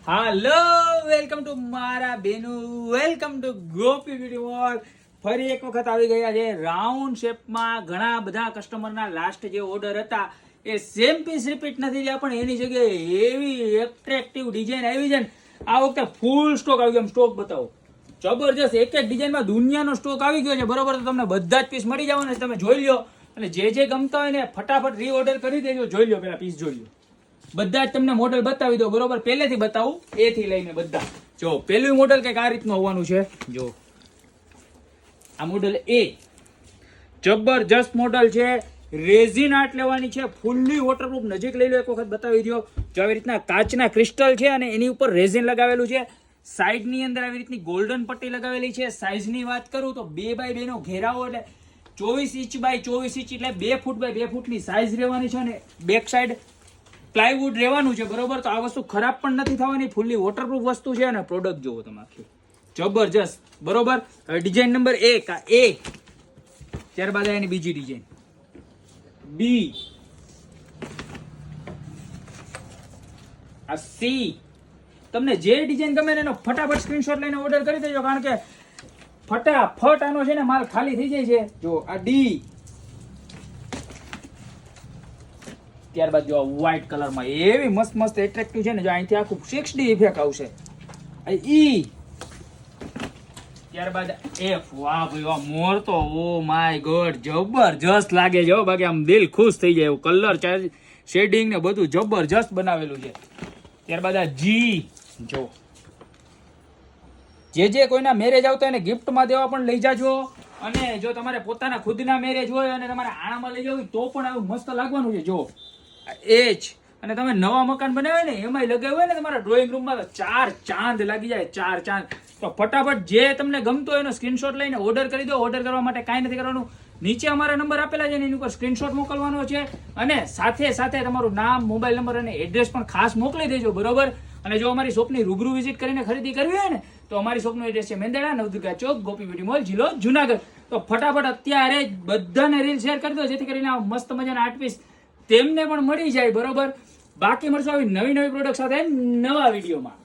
Hello, welcome to મારા બેનુ, welcome to Gopi beauty world. ફરી એક વખત આવી ગયા છે રાઉન્ડ શેપમાં. ઘણા બધા કસ્ટમરના લાસ્ટ જે ઓર્ડર હતા એ સેમ પીસ રિપીટ નથી થયા, પણ એની જગ્યાએ એવી એટ્રેક્ટિવ ડિઝાઇન આવી છે ને આ વખતે ફૂલ સ્ટોક આવી ગયો. સ્ટોક બતાવો, જબરજસ્ત. એક એક ડિઝાઇનમાં દુનિયાનો સ્ટોક આવી ગયો છે, બરોબર. તો તમને બધા જ પીસ મળી જવાના, તમે જોઈ લો અને જે ગમતા હોય ને ફટાફટ રીઓર્ડર કરી દેજો. જોઈ લો, પેલા પીસ જોઈ લો. બધા જ તમને મોડેલ બતાવી દો, બરોબર. પહેલેથી બતાવું, એ થી લઈને બધા. જો પહેલું મોડેલ કંઈક આ રીતનું હોવાનું છે. જો આ મોડેલ એ જબરજસ્ત મોડેલ છે. રેઝિન આર્ટ લેવાની છે, ફૂલ્લી વોટરપ્રૂફ. નજીક લઈ લો, એક વખત બતાવી દો. જો આવી રીતના કાચના ક્રિસ્ટલ છે અને એની ઉપર રેઝિન લગાવેલું છે. સાઈડની અંદર આવી રીતની ગોલ્ડન પટ્ટી લગાવેલી છે. સાઈઝની વાત કરું તો 2x2 નો ઘેરાવો, એટલે 24 ઇંચ બાય 24 ઇંચ, એટલે 2 ફૂટ બાય 2 ફૂટની સાઈઝ રહેવાની છે. અને બેક સાઈડ પ્લાયવુડ રહેવાનું છે, બરોબર. તો આ વસ્તુ ખરાબ પણ નથી થવાની, ફૂલ્લી વોટરપ્રૂફ વસ્તુ છે. અને પ્રોડક્ટ જોવો તમે, આખી જબરજસ્ત, બરોબર. હવે ડિઝાઇન નંબર 1 આ એ, ત્યારબાદ એની બીજી ડિઝાઇન બી, આ સી. તમને જે ડિઝાઇન ગમે એનો ફટાફટ સ્ક્રીનશોટ લઈને ઓર્ડર કરી દેજો, કારણ કે ફટાફટ આનો છે ને માલ ખાલી થઈ જાય છે. જો આ ડી, ત્યારબાદ જો વ્હાઈટ કલરમાં એવી મસ્ત મસ્ત એટ્રેક્ટિવ છે ને, જો અહીંથી આખું 6D ઇફેક્ટ આવશે. ઈ, ત્યારબાદ એફ. વાહ ભાઈ વાહ, મોર તો ઓ માય ગોડ જબરજસ્ત લાગે છે. બાકી આમ દિલ ખુશ થઈ જાય એવું કલર શેડિંગ ને બધું જબરજસ્ત બનાવેલું છે. ત્યારબાદ આ જી. જો જે કોઈના મેરેજ આવતા હોય ને ગિફ્ટમાં દેવા પણ લઈ જાજો. અને જો તમારે પોતાના ખુદના મેરેજ હોય અને તમારે આણામાં લઈ જવું તો પણ આવું મસ્ત લાગવાનું છે. જો એચ, અને તમે નવા મકાન બનાવ્યા ને એમાં લગાવ્યું હોય ને તમારા ડ્રોઈંગ રૂમમાં, તો 4 ચાંદ લાગી જાય, 4 ચાંદ. તો ફટાફટ જે તમને ગમતો હોય એનો સ્ક્રીનશોટ લઈને ઓર્ડર કરી દો. ઓર્ડર કરવા માટે કાંઈ નથી કરવાનું, નીચે અમારા નંબર આપેલા છે એની ઉપર સ્ક્રીનશોટ મોકલવાનો છે. અને સાથે સાથે તમારું નામ, મોબાઈલ નંબર અને એડ્રેસ પણ ખાસ મોકલી દેજો, બરોબર. અને જો અમારી શોપની રૂબરૂ વિઝિટ કરીને ખરીદી કરવી હોય ને તો અમારી શોપનું એડ્રેસ છે મેંદરડા, નવદુર્ગા ચોક, ગોપી બ્યુટી મોલ, જિલ્લો જુનાગઢ. તો ફટાફટ અત્યારે જ બધાને રીલ શેર કરી દો, જેથી કરીને આ મસ્ત મજાના 8 પીસ તેમને પણ મળી જાય, બરોબર. બાકી મળશું આવી નવી પ્રોડક્ટ સાથે નવા વિડીયોમાં.